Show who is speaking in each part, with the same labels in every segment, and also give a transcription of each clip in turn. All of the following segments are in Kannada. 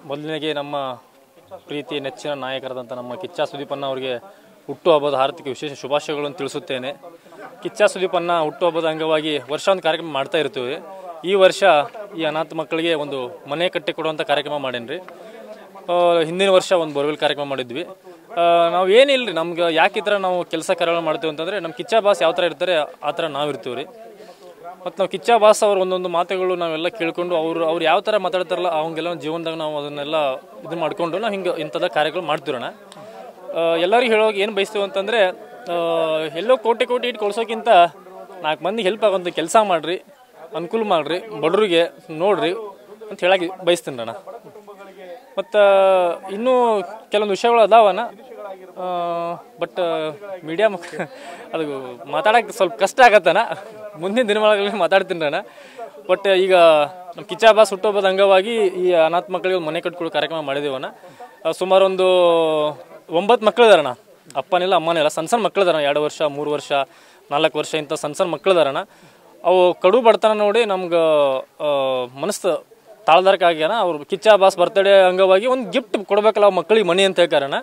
Speaker 1: ಮೊದಲಿಗೆ ನಮ್ಮ ಪ್ರೀತಿ ನೆಚ್ಚಿನ ನಾಯಕರಾದಂಥ ನಮ್ಮ ಕಿಚ್ಚ ಸುದೀಪಣ್ಣ ಅವರಿಗೆ ಹುಟ್ಟುಹಬ್ಬದ ಹಾರ್ದಿಕ ವಿಶೇಷ ಶುಭಾಶಯಗಳನ್ನು ತಿಳಿಸುತ್ತೇನೆ. ಕಿಚ್ಚ ಸುದೀಪಣ್ಣ ಹುಟ್ಟುಹಬ್ಬದ ಅಂಗವಾಗಿ ವರ್ಷ ಒಂದು ಕಾರ್ಯಕ್ರಮ ಮಾಡ್ತಾ ಇರ್ತೀವಿ. ಈ ವರ್ಷ ಈ ಅನಾಥ ಮಕ್ಕಳಿಗೆ ಒಂದು ಮನೆ ಕಟ್ಟಿಕೊಡುವಂಥ ಕಾರ್ಯಕ್ರಮ ಮಾಡೇನ್ರಿ. ಹಿಂದಿನ ವರ್ಷ ಒಂದು ಬೋರ್ವೆಲ್ ಕಾರ್ಯಕ್ರಮ ಮಾಡಿದ್ವಿ. ನಾವು ಏನಿಲ್ಲ ರೀ, ನಮ್ಗೆ ಯಾಕೆ ಈ ಥರ ನಾವು ಕೆಲಸ ಕಾರ್ಯಗಳು ಮಾಡ್ತೀವಿ ಅಂತಂದರೆ ನಮ್ಮ ಕಿಚ್ಚ ಬಾಸ್ ಯಾವ ಥರ ಇರ್ತಾರೆ ಆ ಥರ ನಾವು ಇರ್ತೀವಿ ರೀ. ಮತ್ತು ನಾವು ಕಿಚ್ಚ ಬಾಸ್ ಅವ್ರ ಒಂದೊಂದು ಮಾತುಗಳು ನಾವೆಲ್ಲ ಕೇಳ್ಕೊಂಡು ಅವ್ರು ಯಾವ ಥರ ಮಾತಾಡ್ತಾರಲ್ಲ ಅವಂಗೆಲ್ಲ ಜೀವನದಾಗ ನಾವು ಅದನ್ನೆಲ್ಲ ಇದು ಮಾಡಿಕೊಂಡು ನಾವು ಹಿಂಗೆ ಇಂಥದ್ದು ಕಾರ್ಯಕ್ರಮ ಮಾಡ್ತಿರೋಣ. ಎಲ್ಲರಿಗೂ ಹೇಳೋಕೆ ಏನು ಬಯಸ್ತೀವಿ ಅಂತಂದರೆ, ಎಲ್ಲೋ ಕೋಟಿ ಇಟ್ಟು ಕೊಡ್ಸೋಕ್ಕಿಂತ 4 ಮಂದಿಗೆ ಹೆಲ್ಪ್ ಆಗೋಂಥ ಕೆಲಸ ಮಾಡಿರಿ, ಅನುಕೂಲ ಮಾಡಿರಿ, ಬಡವರಿಗೆ ನೋಡ್ರಿ ಅಂತ ಹೇಳಕ್ಕೆ ಬಯಸ್ತೀನಿ ಅಣ್ಣ. ಮತ್ತು ಇನ್ನೂ ಕೆಲವೊಂದು ವಿಷಯಗಳು ಅದಾವಣ್ಣ, ಬಟ್ ಮೀಡಿಯಾ ಅದು ಮಾತಾಡೋಕ್ಕೆ ಸ್ವಲ್ಪ ಕಷ್ಟ ಆಗತ್ತಣ್ಣ. ಮುಂದಿನ ದಿನಗಳಲ್ಲಿ ಮಾತಾಡ್ತೀನಿ ಅಣ್ಣ. ಬಟ್ ಈಗ ನಮ್ಮ ಕಿಚ್ಚ ಬಾಸ್ ಹುಟ್ಟುಹಬ್ಬದ ಅಂಗವಾಗಿ ಈ ಅನಾಥ ಮಕ್ಕಳಿಗೆ ಒಂದು ಮನೆ ಕಟ್ಕೊಳ್ಳೋ ಕಾರ್ಯಕ್ರಮ ಮಾಡಿದ್ದೀವಣ್ಣ. ಸುಮಾರು ಒಂದು 9 ಮಕ್ಕಳಿದಾರಣ್ಣ. ಅಪ್ಪನಿಲ್ಲ ಅಮ್ಮನಿಲ್ಲ, ಸಣ್ಣ ಮಕ್ಕಳಿದಾರ, 2 ವರ್ಷ 3 ವರ್ಷ 4 ವರ್ಷ ಇಂಥ ಸಣ್ಣ ಮಕ್ಕಳಿದಾರಣ್ಣ. ಅವು ಕಡು ಬಡತನ ನೋಡಿ ನಮ್ಗೆ ಮನಸ್ಸು ತಾಳ್ದಾರಕ್ಕಾಗ್ಯಾನ. ಅವ್ರು ಕಿಚ್ಚ ಬಾಸ್ ಬರ್ತಡೇ ಅಂಗವಾಗಿ ಒಂದು ಗಿಫ್ಟ್ ಕೊಡ್ಬೇಕಲ್ಲ ಮಕ್ಕಳಿಗೆ ಮನಿ ಅಂತ ಹೇಳ್ಕಾರಣ.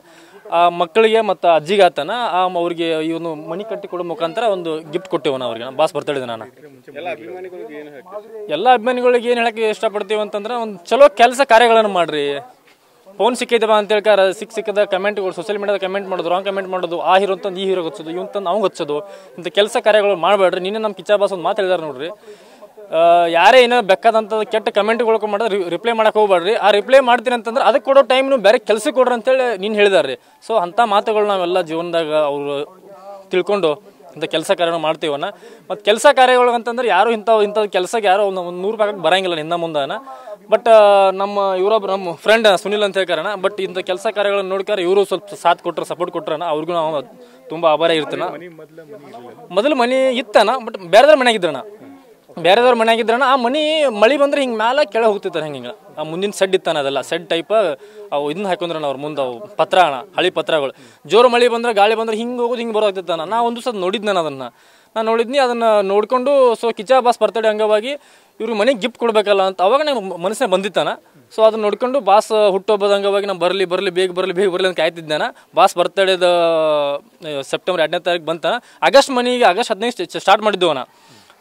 Speaker 1: ಆ ಮಕ್ಕಳಿಗೆ ಮತ್ತು ಅಜ್ಜಿಗೆ ಆತನ ಅವ್ರಿಗೆ ಇವನು ಮನಿ ಕಟ್ಟಿ ಕೊಡೋ ಮುಖಾಂತರ ಒಂದು ಗಿಫ್ಟ್ ಕೊಟ್ಟೇವನ ಅವ್ರಿಗೆ ಬಾಸ್ ಬರ್ತಡೇ ದಿನ. ಎಲ್ಲ ಅಭಿಮಾನಿಗಳಿಗೆ ಏನು ಹೇಳಕ್ಕೆ ಇಷ್ಟಪಡ್ತೀವಿ ಅಂತಂದ್ರೆ, ಒಂದು ಚಲೋ ಕೆಲಸ ಕಾರ್ಯಗಳನ್ನು ಮಾಡ್ರಿ. ಫೋನ್ ಸಿಕ್ಕೈತಪ್ಪ ಅಂತ ಹೇಳ್ಕಾರ ಸಿಕ್ಕದ ಕಮೆಂಟ್ಗಳು ಸೋಷಿಯಲ್ ಮೀಡಿಯಾದ ಕಮೆಂಟ್ ಮಾಡೋದು, ರಾಂಗ್ ಕಮೆಂಟ್ ಮಾಡೋದು, ಆ ಹೀರೋ ಅಂತಂದು ಈ ಹೀರೋ ಹಚ್ಚೋದು, ಇವ್ ತಂದು ಅವ್ಗೆ ಹಚ್ಚೋದು, ಇಂಥ ಕೆಲಸ ಕಾರ್ಯಗಳು ಮಾಡಬೇಡ್ರಿ. ನಿನ್ನೆ ನಮ್ಮ ಕಿಚ್ಚ ಬಾಸ್ ಒಂದು ಮಾತು ಹೇಳಿದಾರೆ ನೋಡ್ರಿ, ಯಾರೇ ಏನೋ ಬೇಕಾದಂಥ ಕೆಟ್ಟ ಕಮೆಂಟ್ಗಳು ಮಾಡಿದ್ರೆ ರಿಪ್ಲೈ ಮಾಡಕ್ಕೆ ಹೋಗ್ಬೇಡ್ರಿ. ಆ ರಿಪ್ಲೈ ಮಾಡ್ತೀನಿ ಅಂತಂದ್ರೆ ಅದಕ್ಕೆ ಕೊಡೋ ಟೈಮ್ನು ಬೇರೆ ಕೆಲಸಕ್ಕೆ ಕೊಡ್ರಿ ಅಂತೇಳಿ ನೀನು ಹೇಳಿದಾರೆ. ಸೊ ಅಂಥ ಮಾತುಗಳು ನಾವೆಲ್ಲ ಜೀವನದಾಗ ಅವರು ತಿಳ್ಕೊಂಡು ಇಂಥ ಕೆಲಸ ಕಾರ್ಯಗಳು ಮಾಡ್ತೀವಣ್ಣ. ಮತ್ತು ಕೆಲಸ ಕಾರ್ಯಗಳು ಅಂತಂದ್ರೆ ಯಾರು ಇಂಥದ್ದು ಕೆಲಸಕ್ಕೆ ಯಾರೋ ಒಂದು 100 ರೂಪಾಯಿ ಬರಂಗಿಲ್ಲ ಹಿಂದೆ ಮುಂದೆನ. ಬಟ್ ಇವರೊಬ್ಬರು ನಮ್ಮ ಫ್ರೆಂಡ್ ಸುನಿಲ್ ಅಂತ ಹೇಳ್ಕಾರಣ. ಬಟ್ ಇಂಥ ಕೆಲಸ ಕಾರ್ಯಗಳನ್ನು ನೋಡ್ಕಾರ ಇವರು ಸ್ವಲ್ಪ ಸಾಥ್ ಕೊಟ್ಟರು, ಸಪೋರ್ಟ್ ಕೊಟ್ರಣ. ಅವ್ರಿಗೂ ನಾವು ತುಂಬ ಆಭಾರ ಇರ್ತಾನ. ಮೊದಲು ಮನೆ ಇತ್ತನ, ಬಟ್ ಬೇರೆದವ್ರ ಮನೆಯಾಗಿದ್ರಣ. ಬೇರೆದವ್ರ ಮನೆಯಾಗಿದ್ರಣ ಆ ಮಳೆ ಬಂದ್ರೆ ಹಿಂಗೆ ಮ್ಯಾಲೆ ಕೆಳಗೆ ಹೋಗ್ತಿರ್ತಾರೆ. ಹಿಂಗೆ ಆ ಮುಂದಿನ ಸೆಡ್ ಇತ್ತಾನ, ಅದೆಲ್ಲ ಸೆಡ್ ಟೈಪ್ ಅವು ಇದನ್ನ ಹಾಕೊಂಡ್ರಣ ಅವ್ರ ಮುಂದೆ. ಅವು ಪತ್ರ ಅಣ್ಣ, ಹಳಿ ಪತ್ರಗಳು. ಜೋರು ಮಳೆ ಬಂದ್ರೆ ಗಾಳಿ ಬಂದ್ರೆ ಹಿಂಗೆ ಹೋಗೋದು, ಹಿಂಗೆ ಬರೋಗ್ತಿತ್ತಾನ. ನಾ ಒಂದು ಸಲ ನೋಡಿದ್ದೆ ನಾನು ನೋಡಿದ್ನಿ. ಅದನ್ನು ನೋಡಿಕೊಂಡು ಸೊ ಕಿಚ್ಚ ಬಾಸ್ ಬರ್ತಡೇ ಅಂಗವಾಗಿ ಇವ್ರಿಗೆ ಮನೆಗೆ ಗಿಫ್ಟ್ ಕೊಡಬೇಕಲ್ಲ ಅಂತ ಅವಾಗ ನಂಗೆ ಮನಸ್ಸಿನ ಬಂದಿತ್ತಾನ. ಸೊ ಅದನ್ನ ನೋಡ್ಕೊಂಡು ಬಾಸ್ ಹುಟ್ಟುಹಬ್ಬದ ಅಂಗವಾಗಿ ನಾವು ಬೇಗ ಬರಲಿ ಅಂತ ಕಾಯ್ತಿದ್ದಾನ. ಬಾಸ್ ಬರ್ತಡೇದ ಸೆಪ್ಟೆಂಬರ್ 2ನೇ ತಾರೀಕು ಬಂತಾನ. ಆಗಸ್ಟ್ 15 ಸ್ಟಾರ್ಟ್ ಮಾಡಿದ್ದೆವನ.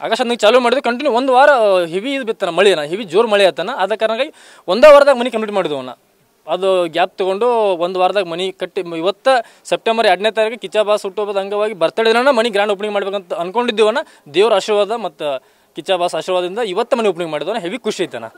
Speaker 1: ಆಗಸ್ಟ್ 15 ಚಾಲೂ ಮಾಡಿದ್ವಿ. ಕಂಟಿನ್ಯೂ 1 ವಾರ ಹೆವಿ ಇದು ಬಿತ್ತಾನ, ಮಳೆನ ಹೆವಿ ಜೋರು ಮಳೆ ಆತನ. ಆದ ಕಾರಣಕ್ಕಾಗಿ 1 ವಾರದಾಗ ಮನೆ ಕಂಪ್ಲೀಟ್ ಮಾಡಿದ್ವನ. ಅದು ಗ್ಯಾಪ್ ತೊಗೊಂಡು 1 ವಾರದಾಗ ಮನೆ ಕಟ್ಟಿ ಇವತ್ತು ಸೆಪ್ಟೆಂಬರ್ 2ನೇ ತಾರೀಕು ಕಿಚ್ಚ ಬಾಸ್ ಹುಟ್ಟುಹಬ್ಬದ ಅಂಗವಾಗಿ ಬರ್ತಡೇ ದಿನ ಮನೆ ಗ್ರ್ಯಾಂಡ್ ಓಪನಿಂಗ್ ಮಾಡ್ಬೇಕಂತ ಅನ್ಕೊಂಡಿದ್ದೀವನ. ದೇವ್ರ ಆಶೀರ್ವಾದ ಮತ್ತು ಕಿಚ್ಚ ಬಾಸ್ ಆಶೀರ್ವಾದದಿಂದ ಇವತ್ತು ಮನೆ ಓಪನಿಂಗ್ ಮಾಡಿದ್ವನ. ಹೆವಿ ಖುಷಿ ಐತನ.